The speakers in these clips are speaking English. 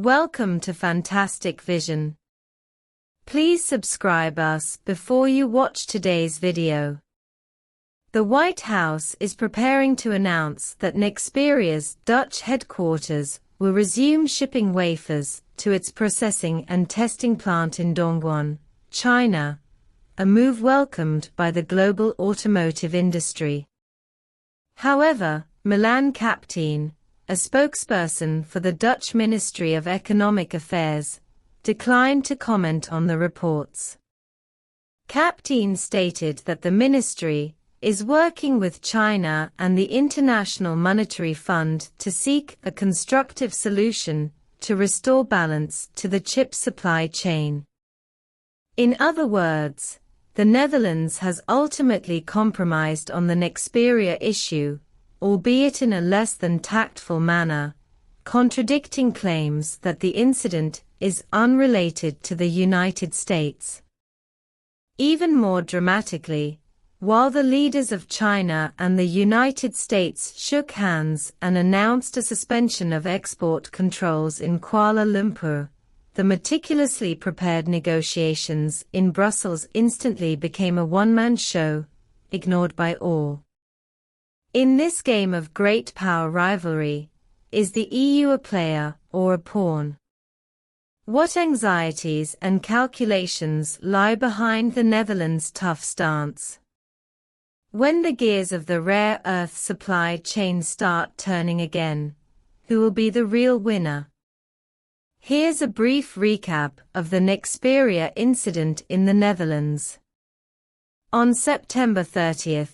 Welcome to Fantastic Vision. Please subscribe us before you watch today's video. The White House is preparing to announce that Nexperia's Dutch headquarters will resume shipping wafers to its processing and testing plant in Dongguan, China, a move welcomed by the global automotive industry. However, Milan Kaptein, a spokesperson for the Dutch Ministry of Economic Affairs, declined to comment on the reports. Kaptein stated that the ministry is working with China and the International Monetary Fund to seek a constructive solution to restore balance to the chip supply chain. In other words, the Netherlands has ultimately compromised on the Nexperia issue, albeit in a less than tactful manner, contradicting claims that the incident is unrelated to the United States. Even more dramatically, while the leaders of China and the United States shook hands and announced a suspension of export controls in Kuala Lumpur, the meticulously prepared negotiations in Brussels instantly became a one-man show, ignored by all. In this game of great power rivalry, is the EU a player or a pawn? What anxieties and calculations lie behind the Netherlands' tough stance? When the gears of the rare earth supply chain start turning again, who will be the real winner? Here's a brief recap of the Nexperia incident in the Netherlands. On September 30th,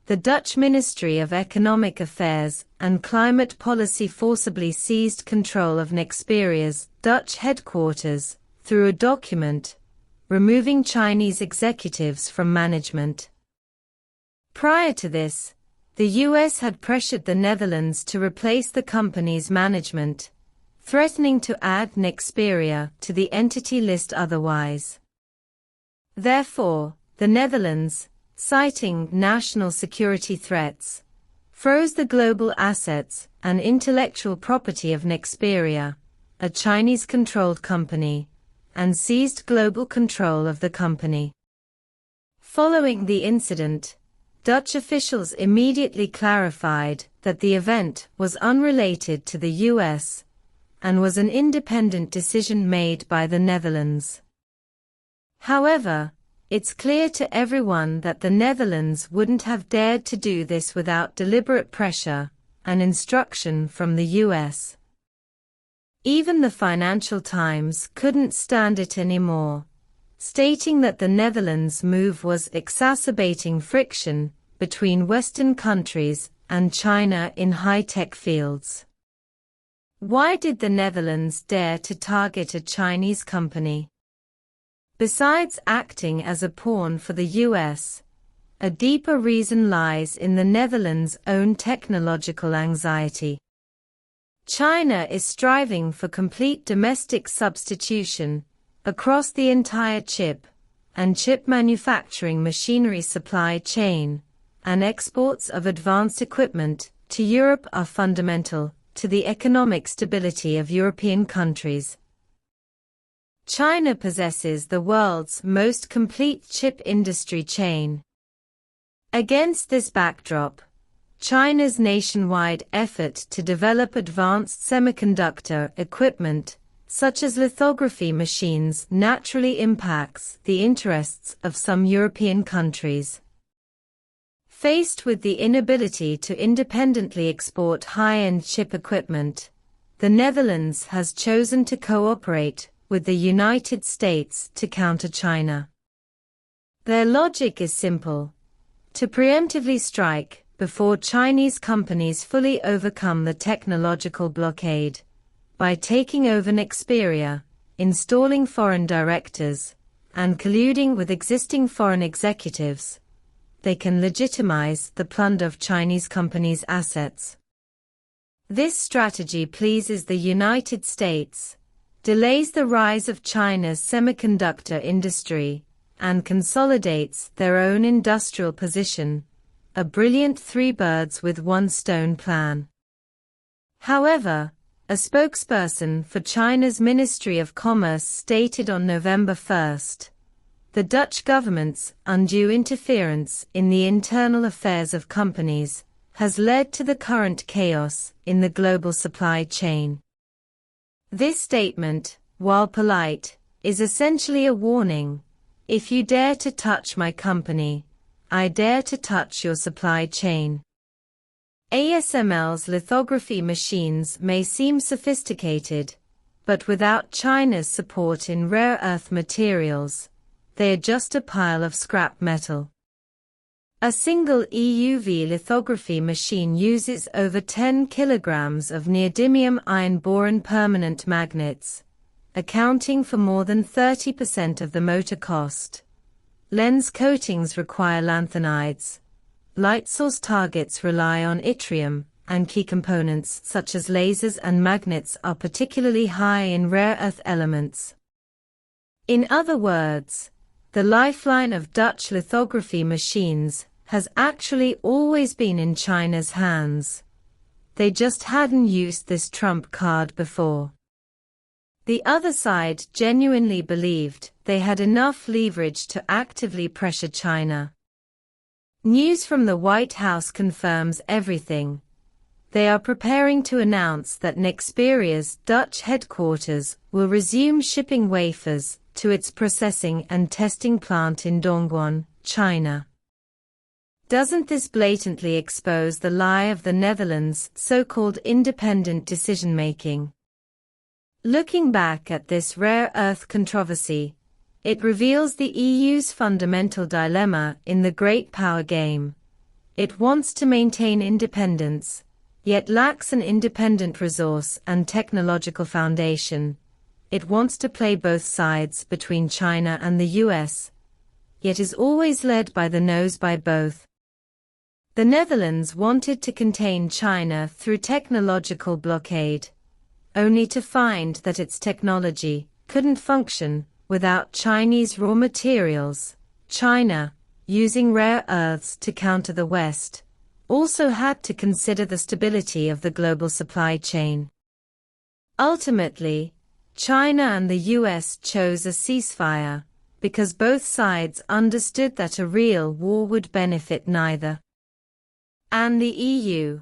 the Dutch Ministry of Economic Affairs and Climate Policy forcibly seized control of Nexperia's Dutch headquarters through a document, removing Chinese executives from management. Prior to this, the US had pressured the Netherlands to replace the company's management, threatening to add Nexperia to the entity list otherwise. Therefore, the Netherlands, citing national security threats, froze the global assets and intellectual property of Nexperia, a Chinese-controlled company, and seized global control of the company. Following the incident, Dutch officials immediately clarified that the event was unrelated to the US and was an independent decision made by the Netherlands. However, it's clear to everyone that the Netherlands wouldn't have dared to do this without deliberate pressure and instruction from the US. Even the Financial Times couldn't stand it anymore, stating that the Netherlands' move was exacerbating friction between Western countries and China in high-tech fields. Why did the Netherlands dare to target a Chinese company? Besides acting as a pawn for the US, a deeper reason lies in the Netherlands' own technological anxiety. China is striving for complete domestic substitution across the entire chip and chip manufacturing machinery supply chain, and exports of advanced equipment to Europe are fundamental to the economic stability of European countries. China possesses the world's most complete chip industry chain. Against this backdrop, China's nationwide effort to develop advanced semiconductor equipment, such as lithography machines, naturally impacts the interests of some European countries. Faced with the inability to independently export high-end chip equipment, the Netherlands has chosen to cooperate with the United States to counter China. Their logic is simple: to preemptively strike before Chinese companies fully overcome the technological blockade, by taking over Nexperia, installing foreign directors, and colluding with existing foreign executives, they can legitimize the plunder of Chinese companies' assets. This strategy pleases the United States, delays the rise of China's semiconductor industry, and consolidates their own industrial position, a brilliant three birds with one stone plan. However, a spokesperson for China's Ministry of Commerce stated on November 1, the Dutch government's undue interference in the internal affairs of companies has led to the current chaos in the global supply chain. This statement, while polite, is essentially a warning. If you dare to touch my company, I dare to touch your supply chain. ASML's lithography machines may seem sophisticated, but without China's support in rare earth materials, they are just a pile of scrap metal. A single EUV lithography machine uses over 10 kilograms of neodymium iron boron permanent magnets, accounting for more than 30% of the motor cost. Lens coatings require lanthanides. Light source targets rely on yttrium, and key components such as lasers and magnets are particularly high in rare earth elements. In other words, the lifeline of Dutch lithography machines has actually always been in China's hands. They just hadn't used this trump card before. The other side genuinely believed they had enough leverage to actively pressure China. News from the White House confirms everything. They are preparing to announce that Nexperia's Dutch headquarters will resume shipping wafers to its processing and testing plant in Dongguan, China. Doesn't this blatantly expose the lie of the Netherlands' so-called independent decision-making? Looking back at this rare earth controversy, it reveals the EU's fundamental dilemma in the great power game. It wants to maintain independence, yet lacks an independent resource and technological foundation. It wants to play both sides between China and the US, yet is always led by the nose by both. The Netherlands wanted to contain China through technological blockade, only to find that its technology couldn't function without Chinese raw materials. China, using rare earths to counter the West, also had to consider the stability of the global supply chain. Ultimately, China and the US chose a ceasefire, because both sides understood that a real war would benefit neither. And the EU.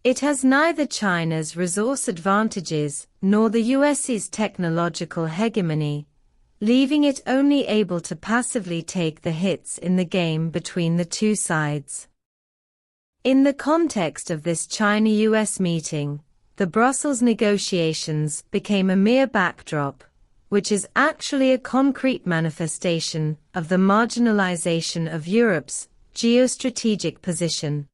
It has neither China's resource advantages nor the US's technological hegemony, leaving it only able to passively take the hits in the game between the two sides. In the context of this China-US meeting, the Brussels negotiations became a mere backdrop, which is actually a concrete manifestation of the marginalization of Europe's geostrategic position.